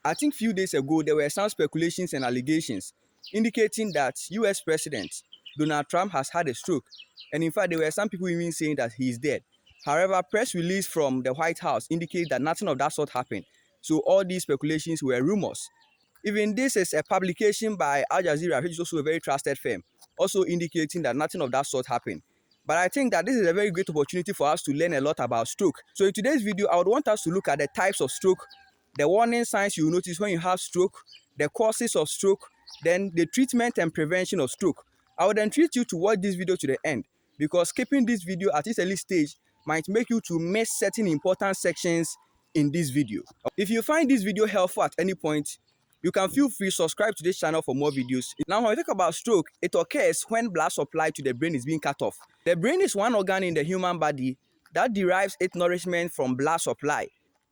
I think few days ago, there were some speculations and allegations indicating that US President Donald Trump has had a stroke. And in fact, there were some people even saying that he is dead. However, press release from the White House indicates that nothing of that sort happened. So all these speculations were rumors. Even this is a publication by Al Jazeera, which is also a very trusted firm, also indicating that nothing of that sort happened. But I think that this is a very great opportunity for us to learn a lot about stroke. So in today's video, I would want us to look at the types of stroke, the warning signs you notice when you have stroke, the causes of stroke, then the treatment and prevention of stroke. I would entreat you to watch this video to the end, because skipping this video at this early stage might make you to miss certain important sections in this video. If you find this video helpful at any point, you can feel free to subscribe to this channel for more videos. Now, when we talk about stroke, it occurs when blood supply to the brain is being cut off. The brain is one organ in the human body that derives its nourishment from blood supply.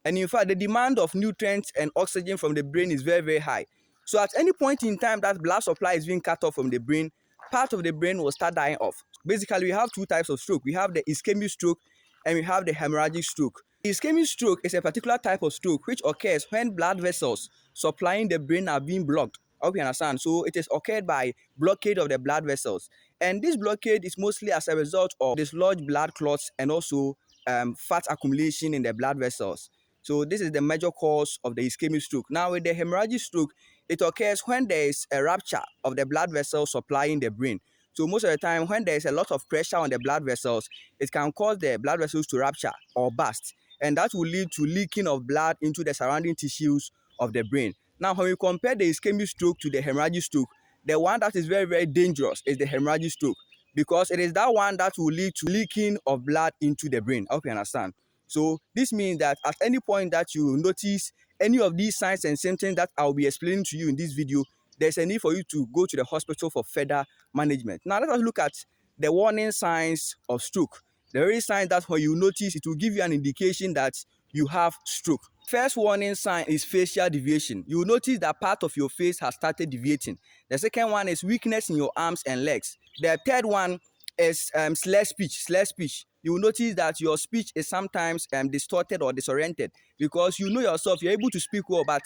And in fact, the demand of nutrients and oxygen from the brain is very, very high. So at any point in time that blood supply is being cut off from the brain, part of the brain will start dying off. Basically, we have two types of stroke. We have the ischemic stroke and we have the hemorrhagic stroke. Ischemic stroke is a particular type of stroke which occurs when blood vessels supplying the brain are being blocked. I hope you understand. So it is occurred by blockade of the blood vessels. And this blockade is mostly as a result of dislodged blood clots and also fat accumulation in the blood vessels. So this is the major cause of the ischemic stroke. Now with the hemorrhagic stroke, it occurs when there is a rupture of the blood vessels supplying the brain. So most of the time when there is a lot of pressure on the blood vessels, it can cause the blood vessels to rupture or burst. And that will lead to leaking of blood into the surrounding tissues of the brain. Now, when we compare the ischemic stroke to the hemorrhagic stroke, the one that is very, very dangerous is the hemorrhagic stroke, because it is that one that will lead to leaking of blood into the brain. I hope you understand. So this means that at any point that you notice any of these signs and symptoms that I'll be explaining to you in this video, there's a need for you to go to the hospital for further management. Now, let us look at the warning signs of stroke. The very sign that when you notice, it will give you an indication that you have stroke. First warning sign is facial deviation. You will notice that part of your face has started deviating. The second one is weakness in your arms and legs. The third one is slurred speech. You will notice that your speech is sometimes distorted or disoriented, because you know yourself, you're able to speak well, but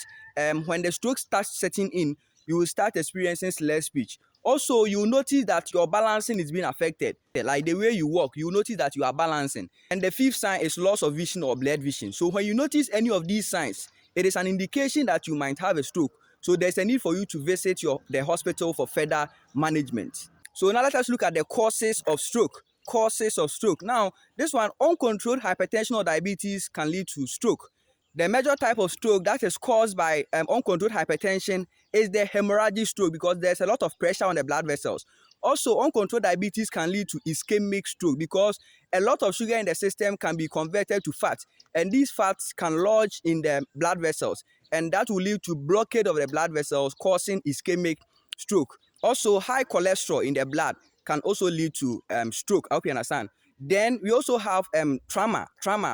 when the stroke starts setting in, you will start experiencing slurred speech. Also, you will notice that your balancing is being affected. Like the way you walk, you will notice that you are balancing. And the fifth sign is loss of vision or blurred vision. So when you notice any of these signs, it is an indication that you might have a stroke. So there's a need for you to visit the hospital for further management. So now let us look at the causes of stroke. Causes of stroke. Now, this one, uncontrolled hypertension or diabetes can lead to stroke. The major type of stroke that is caused by uncontrolled hypertension is the hemorrhagic stroke, because there's a lot of pressure on the blood vessels. Also, uncontrolled diabetes can lead to ischemic stroke, because a lot of sugar in the system can be converted to fat, and these fats can lodge in the blood vessels, and that will lead to blockade of the blood vessels, causing ischemic stroke. Also, high cholesterol in the blood can also lead to stroke. I hope you understand. Then we also have trauma.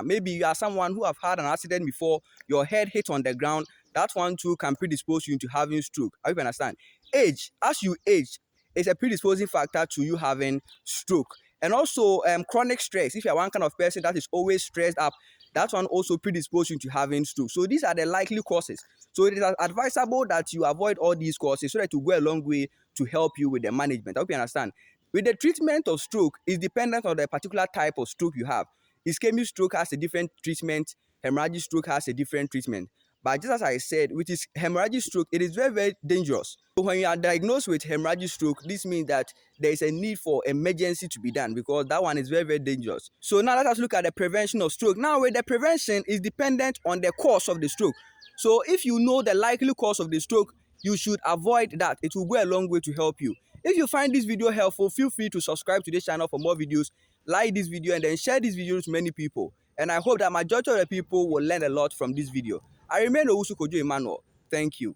Maybe you are someone who have had an accident before, your head hit on the ground. That one too can predispose you into having stroke. I hope you understand. Age, as you age, is a predisposing factor to you having stroke. And also chronic stress. If you are one kind of person that is always stressed up, that one also predisposes you to having stroke. So these are the likely causes. So it is advisable that you avoid all these causes so that you go a long way to help you with the management. I hope you understand. With the treatment of stroke is dependent on the particular type of stroke you have. Ischemic stroke has a different treatment. Hemorrhagic stroke has a different treatment. But just as I said, with this hemorrhagic stroke, it is very, very dangerous. So when you are diagnosed with hemorrhagic stroke, this means that there is a need for emergency to be done, because that one is very, very dangerous. So now let us look at the prevention of stroke. Now, with the prevention is dependent on the cause of the stroke. So if you know the likely cause of the stroke, you should avoid that. It will go a long way to help you. If you find this video helpful, feel free to subscribe to this channel for more videos, like this video, and then share this video to many people. And I hope that majority of the people will learn a lot from this video. I remain OWUSU KOJO EMMANUEL. Thank you.